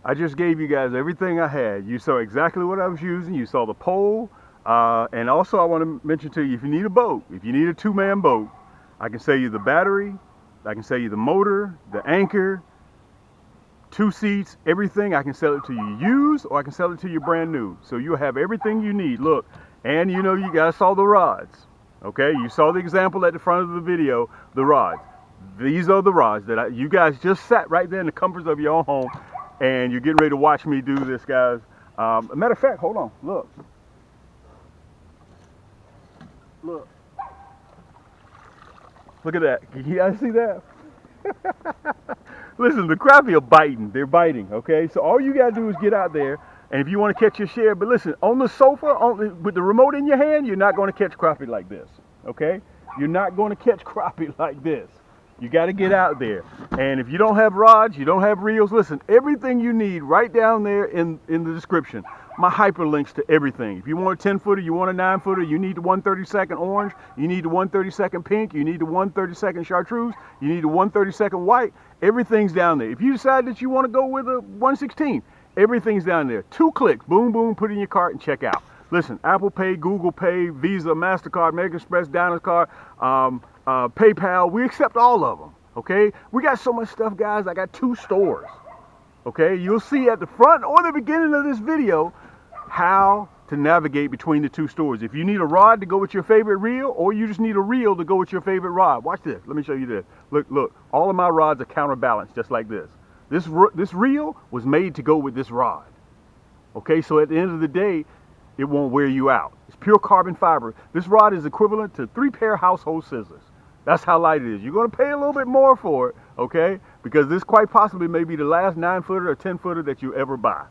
I just gave you guys everything I had. You saw exactly what I was using. You saw the pole. And also I want to mention to you, if you need a boat, if you need a two-man boat, I can sell you the battery, I can sell you the motor, the anchor, 2 seats, everything. I can sell it to you used, or I can sell it to you brand new. So you'll have everything you need. Look, and you know, you guys saw the rods. Okay, you saw the example at the front of the video, the rods. These are the rods that you guys just sat right there in the comforts of your own home, and you're getting ready to watch me do this, guys. Matter of fact, hold on, look. Look at that. Can you guys see that? Listen, the crappie are biting. They're biting, okay? So all you got to do is get out there, and if you want to catch your share, but listen, on the sofa, with the remote in your hand, you're not going to catch crappie like this, okay? You're not going to catch crappie like this. You got to get out there. And if you don't have rods, you don't have reels, listen, everything you need right down there in the description. My hyperlinks to everything. If you want a 10-footer, you want a 9-footer, you need the 132nd orange, you need the 132nd pink, you need the 132nd chartreuse, you need the 132nd white, everything's down there. If you decide that you want to go with a 116, everything's down there. 2 clicks, boom, boom, put it in your cart and check out. Listen, Apple Pay, Google Pay, Visa, MasterCard, American Express, Diners Card, PayPal, we accept all of them, okay? We got so much stuff, guys. I got 2 stores, okay? You'll see at the front or the beginning of this video how to navigate between the 2 stores. If you need a rod to go with your favorite reel, or you just need a reel to go with your favorite rod, watch this. Let me show you this. Look, all of my rods are counterbalanced just like this. This reel was made to go with this rod, okay? So at the end of the day, it won't wear you out. It's pure carbon fiber. This rod is equivalent to 3 pair of household scissors. That's how light it is. You're going to pay a little bit more for it, okay? Because this quite possibly may be the last 9-footer or 10-footer that you ever buy,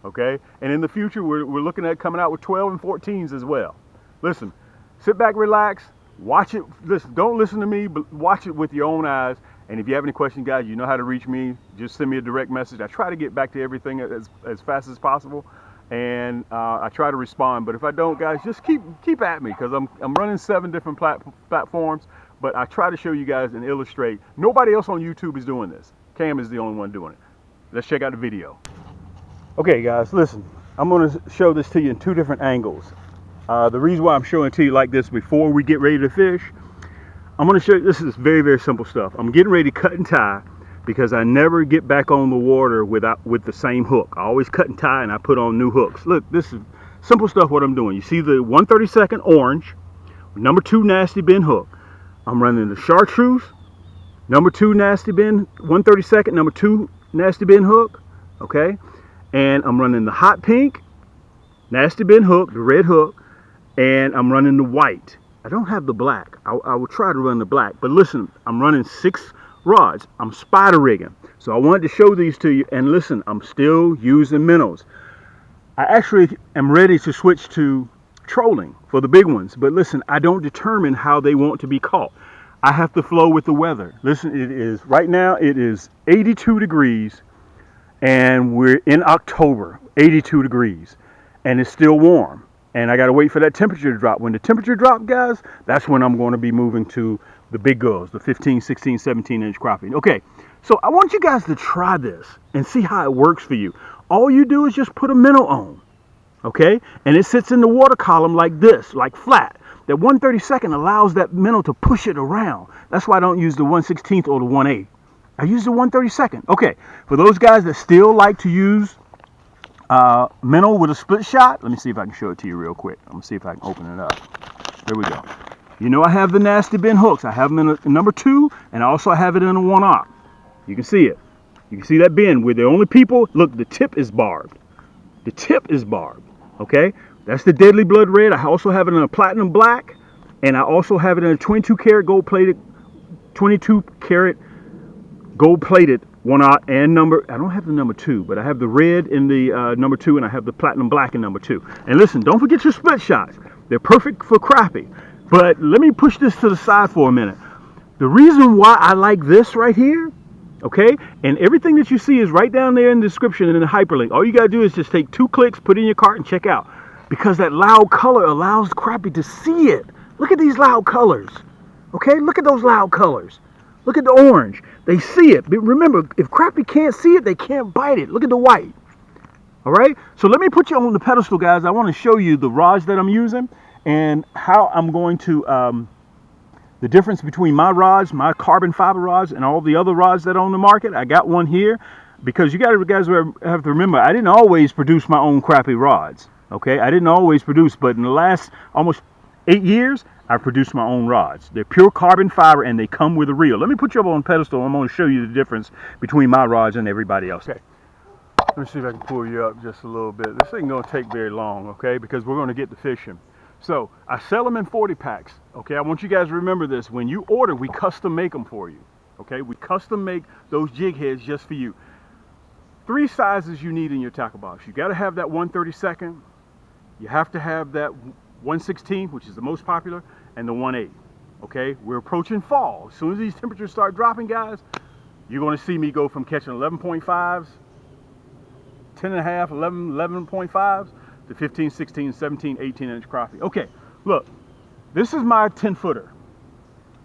okay? And in the future, we're looking at coming out with 12 and 14s as well. Listen, sit back, relax, watch it. Listen, don't listen to me, but watch it with your own eyes. And if you have any questions, guys, you know how to reach me. Just send me a direct message. I try to get back to everything as fast as possible. And I try to respond, but if I don't, guys, just keep at me, because I'm running 7 different platforms, but I try to show you guys and illustrate. Nobody else on YouTube is doing this. Cam is the only one doing it. Let's check out the video. Okay, guys, listen, I'm going to show this to you in 2 different angles. The reason why I'm showing it to you like this before we get ready to fish, I'm going to show you, this is very, very simple stuff. I'm getting ready to cut and tie, because I never get back on the water with the same hook. I always cut and tie, and I put on new hooks. Look, this is simple stuff what I'm doing. You see the 132nd orange, number 2 nasty bin hook. I'm running the chartreuse, number 2 nasty bin, 132nd, number 2 nasty bin hook, okay? And I'm running the hot pink, nasty bin hook, the red hook, and I'm running the white. I don't have the black. I will try to run the black, but listen, I'm running 6 rods. I'm spider rigging, so I wanted to show these to you. And listen, I'm still using minnows. I actually am ready to switch to trolling for the big ones, but listen, I don't determine how they want to be caught. I have to flow with the weather. Listen, it is right now, it is 82 degrees, and we're in October. 82 degrees, and it's still warm, and I got to wait for that temperature to drop. When the temperature drops, guys, that's when I'm going to be moving to the big girls, the 15, 16, 17-inch crappie. Okay, so I want you guys to try this and see how it works for you. All you do is just put a minnow on, okay? And it sits in the water column like this, like flat. That 132nd allows that minnow to push it around. That's why I don't use the 1/16 or the 1/8. I use the 132nd. Okay, for those guys that still like to use minnow with a split shot, let me see if I can show it to you real quick. I'm gonna see if I can open it up. There we go. You know I have the nasty bin hooks. I have them in a number 2, and I also have it in a 1/0. You can see it. You can see that bin. We're the only people. Look, the tip is barbed. The tip is barbed. Okay, that's the Deadly Blood Red. I also have it in a platinum black, and I also have it in a 22 karat gold plated 1/0 and number. I don't have the number 2, but I have the red in the number 2, and I have the platinum black in number 2. And listen, don't forget your split shots. They're perfect for crappie. But let me push this to the side for a minute. The reason why I like this right here, okay, and everything that you see is right down there in the description and in the hyperlink. All you got to do is just take 2 clicks, put it in your cart, and check out. Because that loud color allows the crappie to see it. Look at these loud colors. Okay, look at those loud colors. Look at the orange. They see it. But remember, if crappie can't see it, they can't bite it. Look at the white. All right. So let me put you on the pedestal, guys. I want to show you the rods that I'm using and how I'm going to, the difference between my rods, my carbon fiber rods, and all the other rods that are on the market. I got one here because you guys have to remember, I didn't always produce my own crappie rods. Okay. I didn't always produce, but in the last almost 8 years, I produce my own rods. They're pure carbon fiber and they come with a reel. Let me put you up on the pedestal. I'm going to show you the difference between my rods and everybody else. Okay. Let me see if I can pull you up just a little bit. This ain't going to take very long, okay, because we're going to get to fishing. So I sell them in 40 packs, okay? I want you guys to remember this. When you order, we custom make them for you, okay? We custom make those jig heads just for you. 3 sizes you need in your tackle box. You got to have that 1/32. You have to have that 1/16, which is the most popular, and the 1/8. Okay, we're approaching fall. As soon as these temperatures start dropping, guys, you're going to see me go from catching 11.5s, 10.5, 11.5s to 15, 16, 17, 18-inch crappie. Okay, look, this is my 10-footer.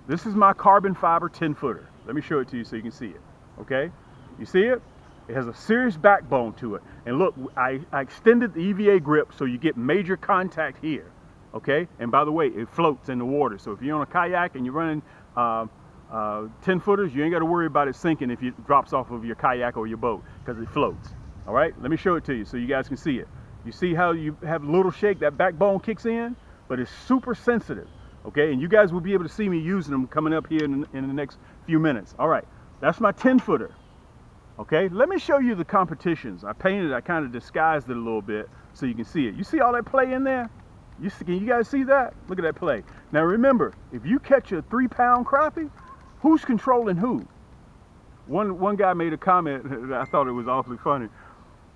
This is my carbon fiber 10-footer. Let me show it to you so you can see it. Okay, you see it? It has a serious backbone to it. And look, I extended the EVA grip so you get major contact here. Okay, and by the way, it floats in the water. So if you're on a kayak and you're running 10-footers, you ain't got to worry about it sinking if it drops off of your kayak or your boat because it floats. All right, let me show it to you so you guys can see it. You see how you have a little shake, that backbone kicks in, but it's super sensitive. Okay, and you guys will be able to see me using them coming up here in the next few minutes. All right, that's my 10-footer. Okay, let me show you the competitions. I kind of disguised it a little bit so you can see it. You see all that play in there? Can you guys see that? Look at that play. Now remember, if you catch a 3-pound crappie, who's controlling who? One guy made a comment that I thought it was awfully funny.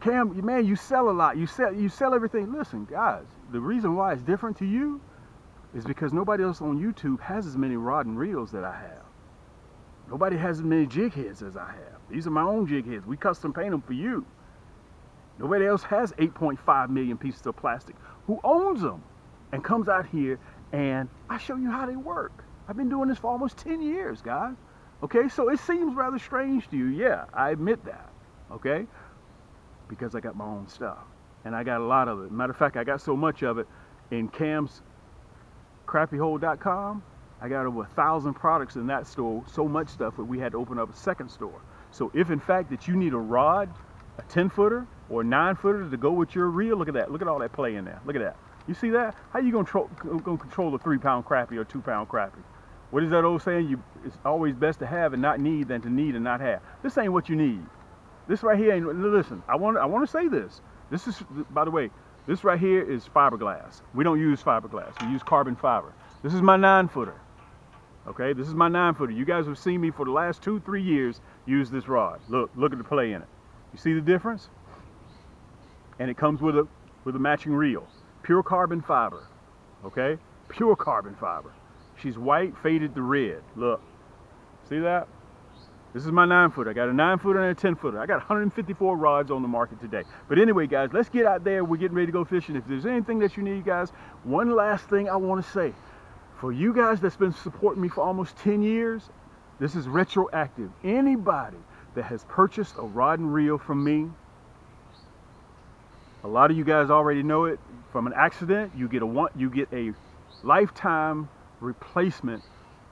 Cam, man, you sell a lot. You sell everything. Listen, guys, the reason why it's different to you is because nobody else on YouTube has as many rod and reels that I have. Nobody has as many jig heads as I have. These are my own jig heads. We custom paint them for you. Nobody else has 8.5 million pieces of plastic. Who owns them and comes out here and I show you how they work. I've been doing this for almost 10 years, guys. Okay, so it seems rather strange to you. Yeah, I admit that. Okay, because I got my own stuff and I got a lot of it. Matter of fact, I got so much of it in Cam's crappyhole.com. I got over 1,000 products in that store, so much stuff that we had to open up a second store. So if in fact that you need a rod, a 10-footer or a 9-footer to go with your reel, look at that. Look at all that play in there. Look at that. You see that? How you gonna control a 3-pound crappie or 2-pound crappie? What is that old saying? It's always best to have and not need than to need and not have. This ain't what you need. This right here ain't, listen, I want to say this. This is, by the way, this right here is fiberglass. We don't use fiberglass. We use carbon fiber. This is my 9-footer. Okay, this is my 9-footer. You guys have seen me for the last 2-3 years use this rod. Look at the play in it. You see the difference? And it comes with a matching reel. Pure carbon fiber. Okay? Pure carbon fiber. She's white, faded to red. Look. See that? This is my 9-footer. I got a 9-footer and a 10-footer. I got 154 rods on the market today. But anyway, guys, let's get out there. We're getting ready to go fishing. If there's anything that you need, guys, one last thing I want to say. For you guys that's been supporting me for almost 10 years, this is retroactive. Anybody that has purchased a rod and reel from me, a lot of you guys already know it, from an accident, you get a lifetime replacement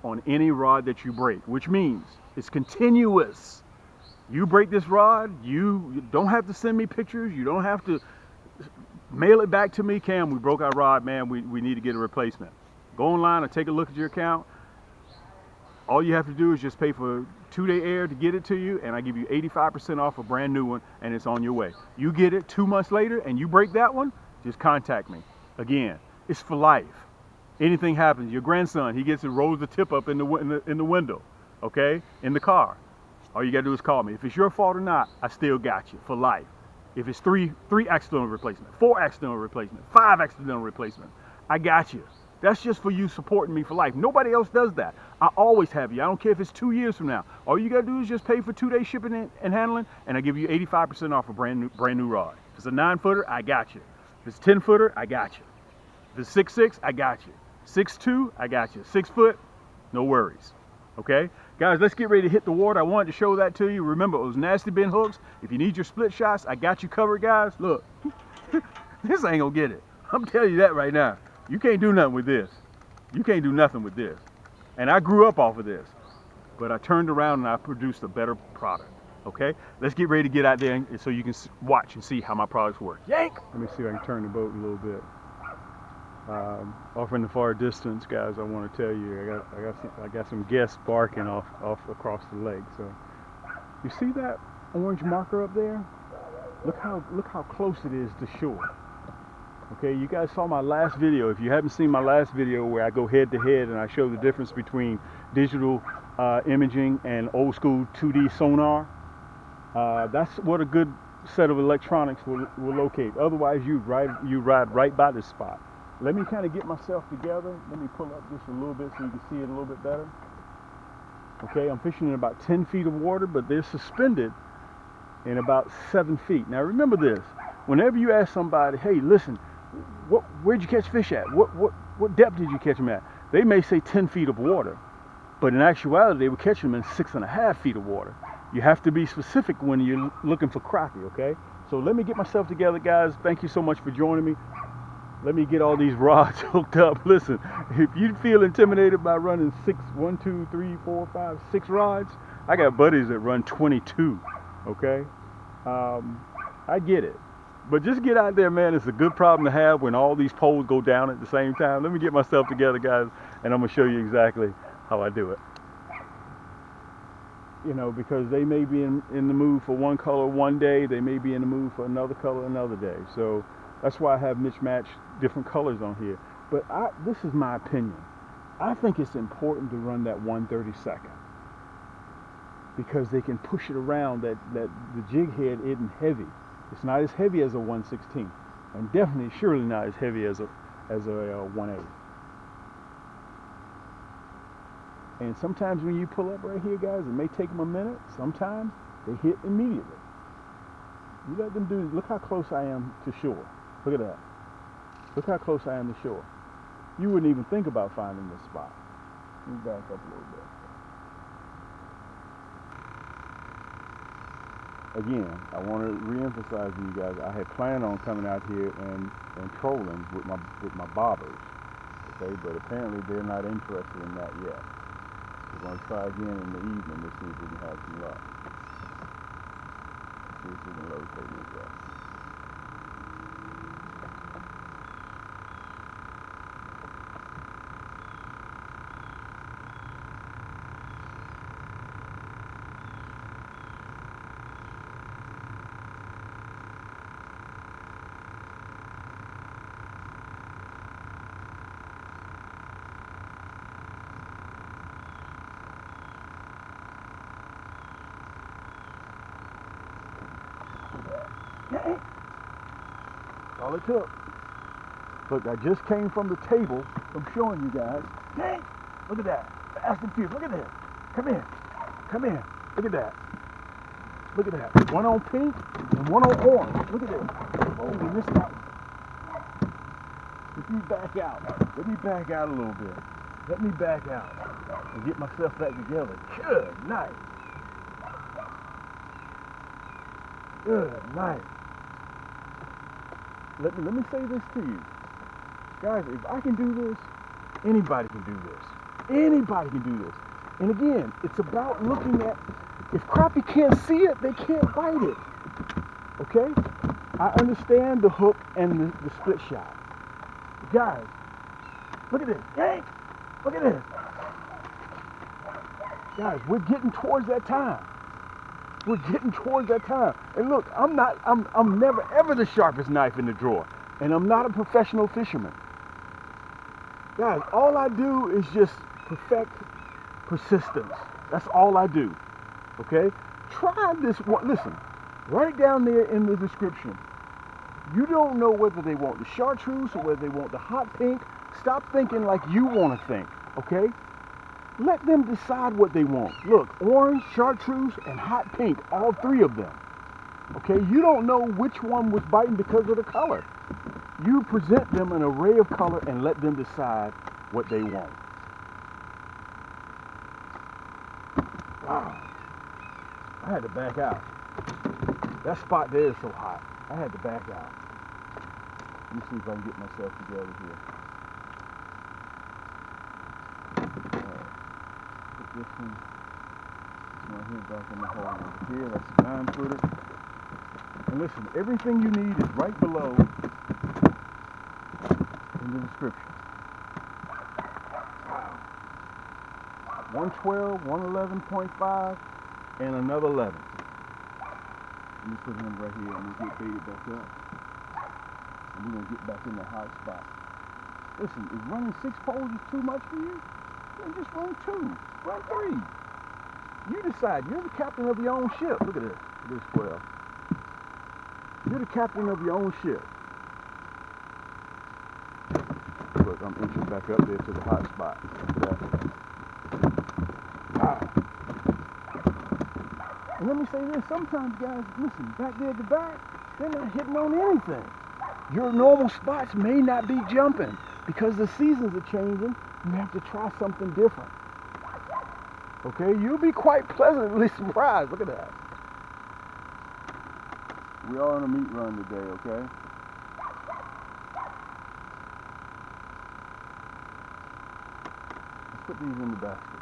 on any rod that you break, which means it's continuous. You break this rod, you don't have to send me pictures, you don't have to mail it back to me. Cam, we broke our rod, man, we need to get a replacement. Go online and take a look at your account. All you have to do is just pay for 2-day air to get it to you, and I give you 85% off a brand new one, and it's on your way. You get it 2 months later and you break that one, just contact me. Again, it's for life. Anything happens, your grandson, he gets it, rolls the tip up in the window, okay, in the car. All you gotta do is call me. If it's your fault or not, I still got you for life. If it's three accidental replacement, 4 accidental replacement, 5 accidental replacement, I got you. That's just for you supporting me for life. Nobody else does that. I always have you. I don't care if it's 2 years from now. All you gotta do is just pay for 2-day shipping and handling, and I give you 85% off a brand new rod. If it's a 9-footer, I got you. If it's a 10-footer, I got you. If it's 6'6", I got you. 6'2", I got you. 6 foot, no worries. Okay? Guys, let's get ready to hit the water. I wanted to show that to you. Remember, those nasty bin hooks. If you need your split shots, I got you covered, guys. Look, this ain't gonna get it. I'm telling you that right now. You can't do nothing with this. You can't do nothing with this. And I grew up off of this, but I turned around and I produced a better product. Okay, let's get ready to get out there so you can watch and see how my products work. Yank! Let me see if I can turn the boat a little bit. Off in the far distance, guys, I want to tell you, I got some guests barking off across the lake. So you see that orange marker up there? Look how close it is to shore. Okay, you guys saw my last video. If you haven't seen my last video where I go head to head and I show the difference between digital imaging and old school 2D sonar, that's what a good set of electronics will locate. Otherwise, you ride right by this spot. Let me kind of get myself together. Let me pull up just a little bit so you can see it a little bit better. Okay, I'm fishing in about 10 feet of water, but they're suspended in about 7 feet. Now remember this, whenever you ask somebody, hey, listen, where'd you catch fish at? What depth did you catch them at? They may say 10 feet of water, but in actuality, they were catching them in 6.5 feet of water. You have to be specific when you're looking for crappie, okay? So let me get myself together, guys. Thank you so much for joining me. Let me get all these rods hooked up. Listen, if you feel intimidated by running 6 rods, I got buddies that run 22, okay? I get it. But just get out there, man. It's a good problem to have when all these poles go down at the same time. Let me get myself together, guys, and I'm going to show you exactly how I do it. You know, because they may be in the mood for one color one day, they may be in the mood for another color another day. So that's why I have mismatched different colors on here. But this is my opinion. I think it's important to run that 1/32, because they can push it around. That the jig head isn't heavy. It's not as heavy as a 1/16, and definitely, surely not as heavy as a 1/8. And sometimes when you pull up right here, guys, it may take them a minute. Sometimes they hit immediately. You let them do. Look how close I am to shore. Look at that. Look how close I am to shore. You wouldn't even think about finding this spot. Let me back up a little bit. Again, I want to re-emphasize to you guys, I had planned on coming out here and trolling with my bobbers, okay? But apparently they're not interested in that yet. We're going to try again in the evening to see if we can have some luck. See if we can locate this up. That's all it took. Look, I just came from the table. I'm showing you guys. Dang! Look at that. Fast and furious. Look at this. Come in. Come in. Look at that. Look at that. One on pink and one on orange. Look at this. Oh, we missed that one. Let me back out. Let me back out a little bit. Let me back out and get myself back together. Good night. Good night. Let me say this to you. Guys, if I can do this, anybody can do this. Anybody can do this. And again, it's about looking at, if crappie can't see it, they can't bite it. Okay? I understand the hook and the split shot. Guys, look at this. Yank! Look at this. Guys, we're getting towards that time. We're getting towards that time. And look, I'm never ever the sharpest knife in the drawer. And I'm not a professional fisherman. Guys, all I do is just perfect persistence. That's all I do. Okay? Try this one. Listen, right down there in the description. You don't know whether they want the Chartreuse or whether they want the hot pink. Stop thinking like you want to think. Okay? Let them decide what they want. Look, orange, Chartreuse, and hot pink, all three of them. Okay, you don't know which one was biting because of the color. You present them an array of color and let them decide what they want. Wow. I had to back out. That spot there is so hot. I had to back out. Let me see if I can get myself together here. Alright. Put this one here back in the hole over here. That's a 9-footer. And listen, everything you need is right below in the description. Wow. 112, 111.5, and another 11. Let me put him right here and we'll get baited back up. And we're going to get back in the hot spot. Listen, is running 6 poles is too much for you? Then just run 2. Run 3. You decide. You're the captain of your own ship. Look at this. Look at this 12. You're the captain of your own ship. Look, I'm inching back up there to the hot spot. Look at that. Wow. And let me say this, sometimes guys, listen, back there at the back, they're not hitting on anything. Your normal spots may not be jumping because the seasons are changing. You have to try something different. Okay, you'll be quite pleasantly surprised. Look at that. We are on a meat run today, okay? Let's put these in the basket.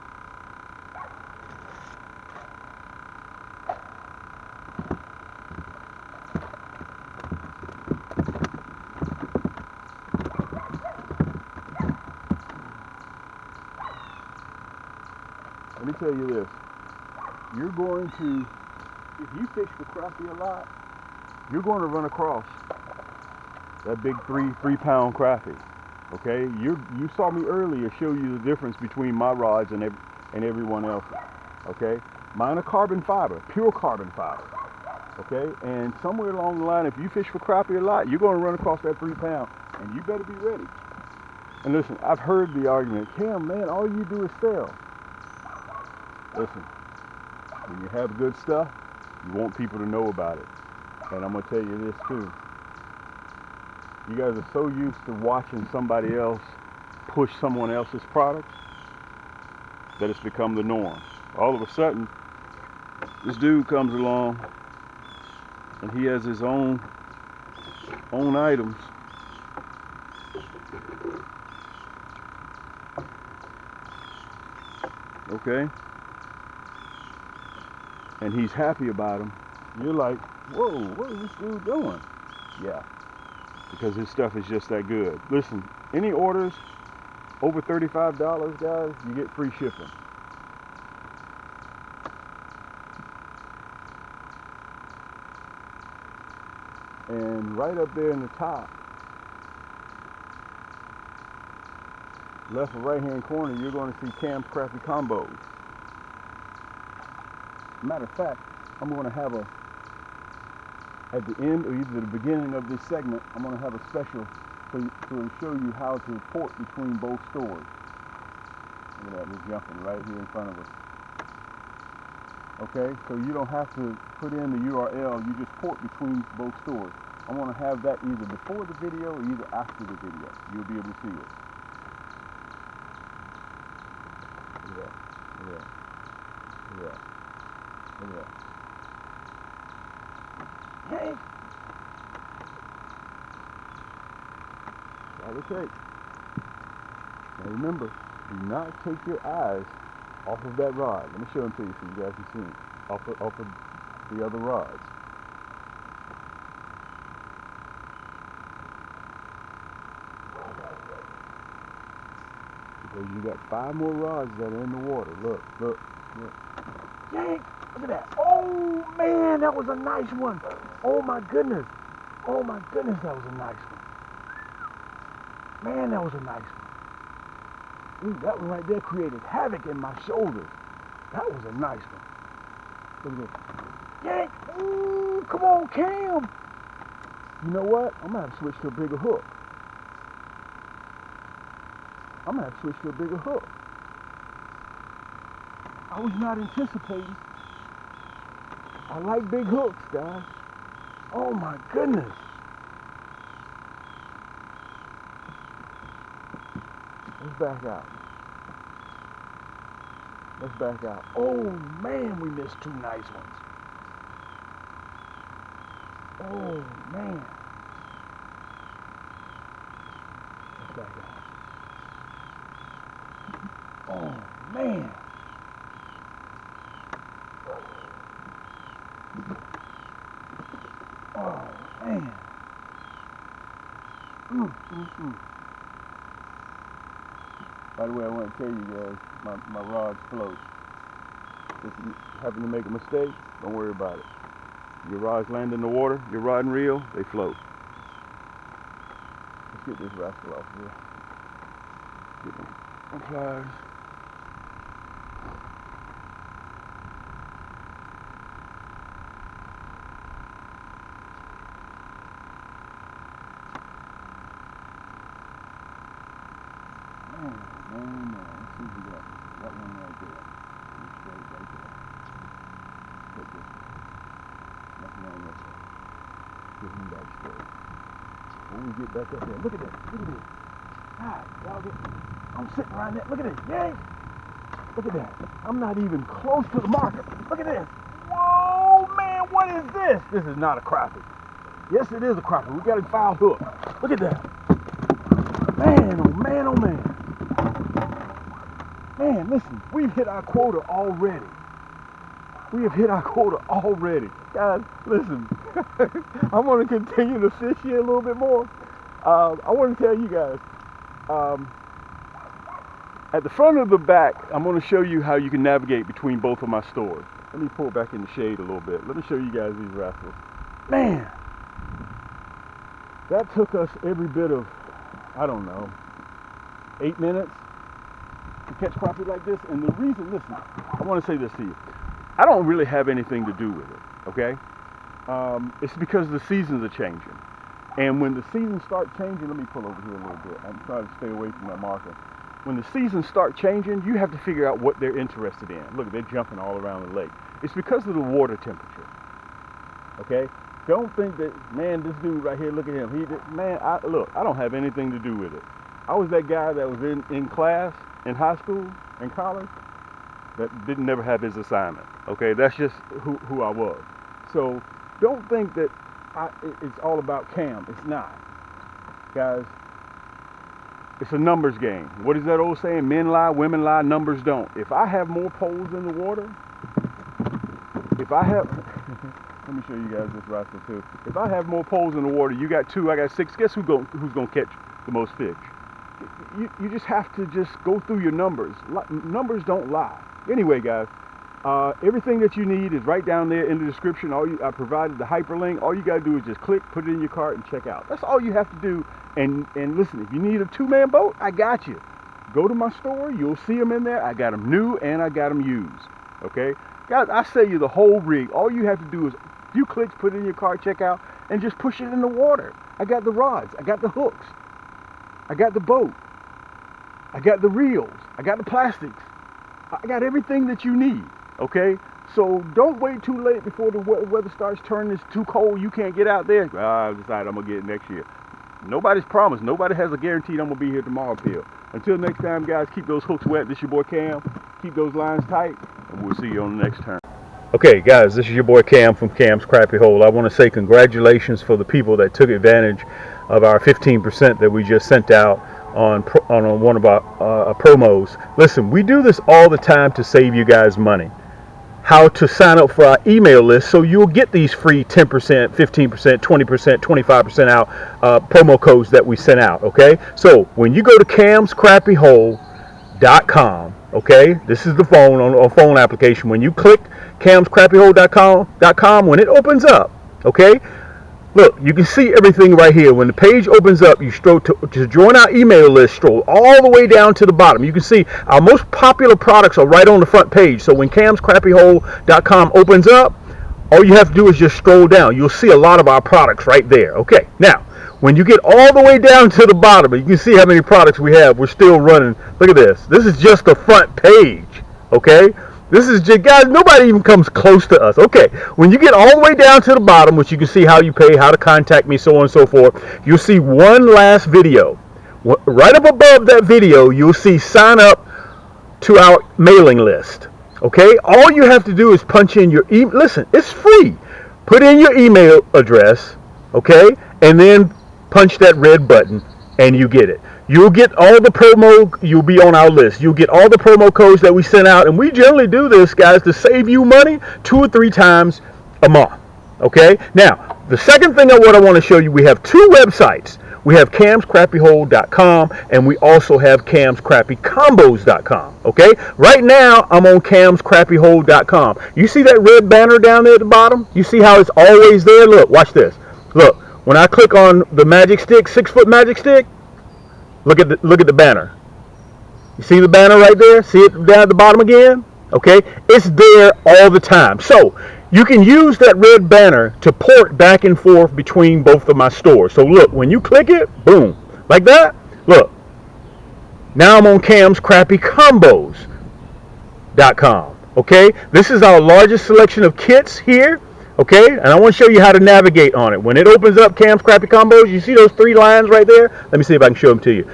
Let me tell you this, you're going to, if you fish for crappie a lot, you're going to run across that big 3-pound crappie, okay? You saw me earlier show you the difference between my rods and everyone else's, okay? Mine are carbon fiber, pure carbon fiber, okay? And somewhere along the line, if you fish for crappie a lot, you're going to run across that 3-pound, and you better be ready. And listen, I've heard the argument, Cam, man, all you do is sell. Listen, when you have good stuff, you want people to know about it. And I'm going to tell you this too. You guys are so used to watching somebody else push someone else's products that it's become the norm. All of a sudden, this dude comes along and he has his own items. Okay? And he's happy about them. You're like, whoa, what is this dude doing? Yeah, because his stuff is just that good. Listen, any orders over $35, guys, you get free shipping. And right up there in the top, left or right hand corner, you're going to see Cam's Crappie Combos. Matter of fact, I'm going to have at the end or either the beginning of this segment, I'm going to have a special to show you how to port between both stores. Look at that, we're jumping right here in front of us. Okay, so you don't have to put in the URL, you just port between both stores. I'm going to have that either before the video or either after the video. You'll be able to see it. Look at that, look at that, look at that. Look at that. Hey! That's all it takes. Now remember, do not take your eyes off of that rod. Let me show them to you so you guys can see it. Off of the other rods. Because you got 5 more rods that are in the water. Look, look, look. Yank! Look at that. Oh, man, that was a nice one. Oh, my goodness. Oh, my goodness, that was a nice one. Man, that was a nice one. Ooh, that one right there created havoc in my shoulders. That was a nice one. Look at this. Yank! Ooh, come on, Cam. You know what? I'm going to have to switch to a bigger hook. I'm going to have to switch to a bigger hook. I was not anticipating. I like big hooks, guys. Oh my goodness. Let's back out. Let's back out. Oh man, we missed two nice ones. Oh man. Let's back out. Oh man. Oh man. By the way, I want to tell you guys, my rods float. If you happen to make a mistake, don't worry about it. Your rods land in the water, your rod and reel, they float. Let's get this rascal off here. Get my pliers. Man. Let's see if we got one right there. Straight right there. Take this one. Nothing on this one. Get him back straight. When we get back up there, look at this. Look at this. God, dog it. I'm sitting right there. Look at this. Yay! Look at that. I'm not even close to the marker. Look at this. Whoa, man, what is this? This is not a crappie. Yes, it is a crappie. We got a foul hook. Look at that. Man, oh man, oh man. Man, listen, we've hit our quota already. We have hit our quota already. Guys, listen, I'm going to continue to fish here a little bit more. I want to tell you guys, at the front of the back, I'm going to show you how you can navigate between both of my stores. Let me pull back in the shade a little bit. Let me show you guys these rascals. Man, that took us every bit of, I don't know, 8 minutes to catch crappie like this. And the reason, listen, I want to say this to you. I don't really have anything to do with it, okay? It's because the seasons are changing. And when the seasons start changing, let me pull over here a little bit. I'm trying to stay away from that marker. When the seasons start changing, you have to figure out what they're interested in. Look, they're jumping all around the lake. It's because of the water temperature, okay? Don't think that, man, this dude right here, look at him. Man, look, I don't have anything to do with it. I was that guy that was in class, in high school, in college, that didn't never have his assignment, okay? That's just who I was. So don't think that it's all about Cam. It's not. Guys, it's a numbers game. What is that old saying? Men lie, women lie, numbers don't. If I have more poles in the water, if I have... Let me show you guys this rascal too. If I have more poles in the water, you got 2, I got 6, guess who's going to catch the most fish? You just have to just go through your numbers. Numbers don't lie. Anyway, guys, everything that you need is right down there in the description. I provided the hyperlink. All you got to do is just click, put it in your cart, and check out. That's all you have to do. And listen, if you need a 2-man boat, I got you. Go to my store. You'll see them in there. I got them new and I got them used. Okay? Guys, I sell you the whole rig. All you have to do is a few clicks, put it in your cart, check out, and just push it in the water. I got the rods. I got the hooks. I got the boat. I got the reels. I got the plastics. I got everything that you need, okay? So don't wait too late before the weather starts turning. It's too cold. You can't get out there. I've decided I'm going to get it next year. Nobody's promised. Nobody has a guaranteed I'm going to be here tomorrow, Phil. Until next time, guys, keep those hooks wet. This is your boy Cam. Keep those lines tight, and we'll see you on the next turn. Okay, guys, this is your boy Cam from Cam's Crappie Hole. I want to say congratulations for the people that took advantage of our 15% that we just sent out on one of our promos. Listen, we do this all the time to save you guys money. How to sign up for our email list so you'll get these free 10%, 15%, 20%, 25% out promo codes that we sent out, okay? So when you go to camscrappyhole.com, okay, this is the phone on phone application. When you click camscrappyhole.com, when it opens up, okay, look, you can see everything right here. When the page opens up, you stroll to join our email list, stroll all the way down to the bottom. You can see our most popular products are right on the front page. So when camscrappyhole.com opens up, all you have to do is just scroll down. You'll see a lot of our products right there. Okay, now, when you get all the way down to the bottom, you can see how many products we have. We're still running. Look at this. This is just the front page, okay? This is just, guys, nobody even comes close to us. Okay, when you get all the way down to the bottom, which you can see how you pay, how to contact me, so on and so forth, you'll see one last video. Right up above that video, you'll see sign up to our mailing list. Okay, all you have to do is punch in your email. Listen, it's free. Put in your email address, okay, and then punch that red button, and you get it. You'll get all the promo. You'll be on our list. You'll get all the promo codes that we send out, and we generally do this, guys, to save you money 2 or 3 times a month. Okay. Now, the second thing I want to show you, we have 2 websites. We have camscrappyhole.com, and we also have camscrappycombos.com. Okay, right now I'm on camscrappyhole.com. You see that red banner down there at the bottom? You see how it's always there? Look, watch this. Look, when I click on the magic stick, 6-foot magic stick, look at the banner. You see the banner right there? See it down at the bottom again? Okay, it's there all the time. So you can use that red banner to port back and forth between both of my stores. So look, when you click it, boom, like that. Look, now I'm on camscrappycombos.com. Okay, this is our largest selection of kits here. Okay, and I want to show you how to navigate on it. When it opens up Cam's Crappy Combos, you see those 3 lines right there? Let me see if I can show them to you.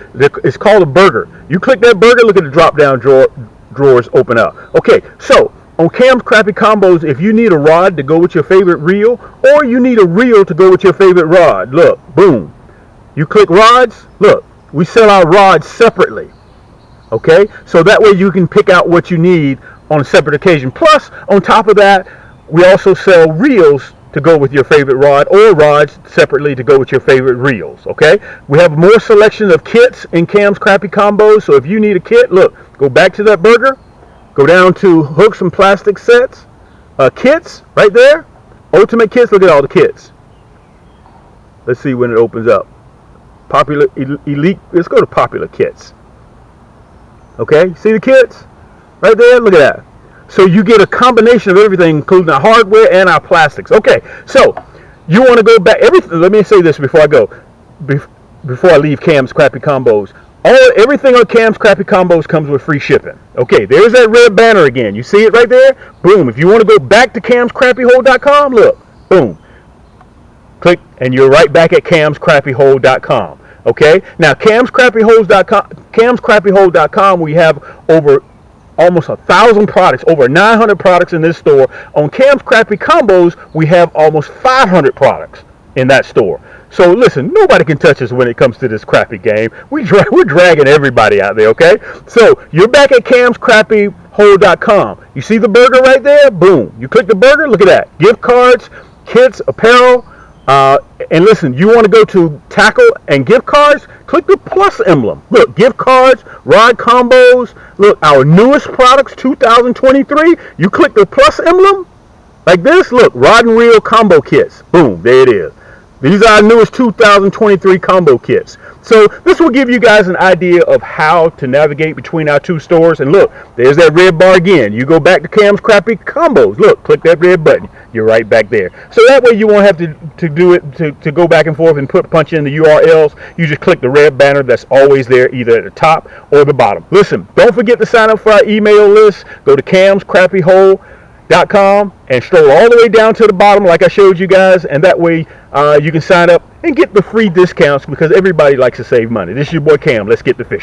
It's called a burger. You click that burger, look at the drop down drawers open up. Okay, so on Cam's Crappy Combos, if you need a rod to go with your favorite reel, or you need a reel to go with your favorite rod, look, boom. You click rods, look, we sell our rods separately. Okay, so that way you can pick out what you need on a separate occasion. Plus, on top of that, we also sell reels to go with your favorite rod, or rods separately to go with your favorite reels. Okay, we have more selection of kits in Cam's Crappy Combos. So if you need a kit, look, go back to that burger, go down to hooks and plastic sets, kits right there, ultimate kits. Look at all the kits. Let's see when it opens up. Popular, elite. Let's go to popular kits. Okay, see the kits right there? Look at that. So you get a combination of everything, including our hardware and our plastics. Okay, so you want to go back. Let me say this before I go. Before I leave Cam's Crappy Combos, everything on Cam's Crappy Combos comes with free shipping. Okay, there's that red banner again. You see it right there? Boom. If you want to go back to camscrappyhole.com, look, boom. Click, and you're right back at camscrappyhole.com. Okay, now camscrappyhole.com, we have over almost 1,000 products, over 900 products in this store. On Cam's Crappy Combos, we have almost 500 products in that store. So listen, nobody can touch us when it comes to this crappy game. We're dragging everybody out there, okay? So you're back at camscrappyhole.com. You see the burger right there? Boom. You click the burger, look at that. Gift cards, kits, apparel. And listen, you want to go to tackle and gift cards, click the plus emblem. Look, gift cards, rod combos. Look, our newest products, 2023. You click the plus emblem like this. Look, rod and reel combo kits. Boom, there it is. These are our newest 2023 combo kits. So this will give you guys an idea of how to navigate between our 2 stores. And look, there's that red bar again. You go back to Cam's Crappy Combos. Look, click that red button. You're right back there. So that way you won't have to do it to go back and forth and punch in the URLs. You just click the red banner that's always there, either at the top or the bottom. Listen, don't forget to sign up for our email list. Go to camscrappyhole.com and stroll all the way down to the bottom like I showed you guys, and that way you can sign up and get the free discounts, because everybody likes to save money. This is your boy Cam. Let's get the fishing.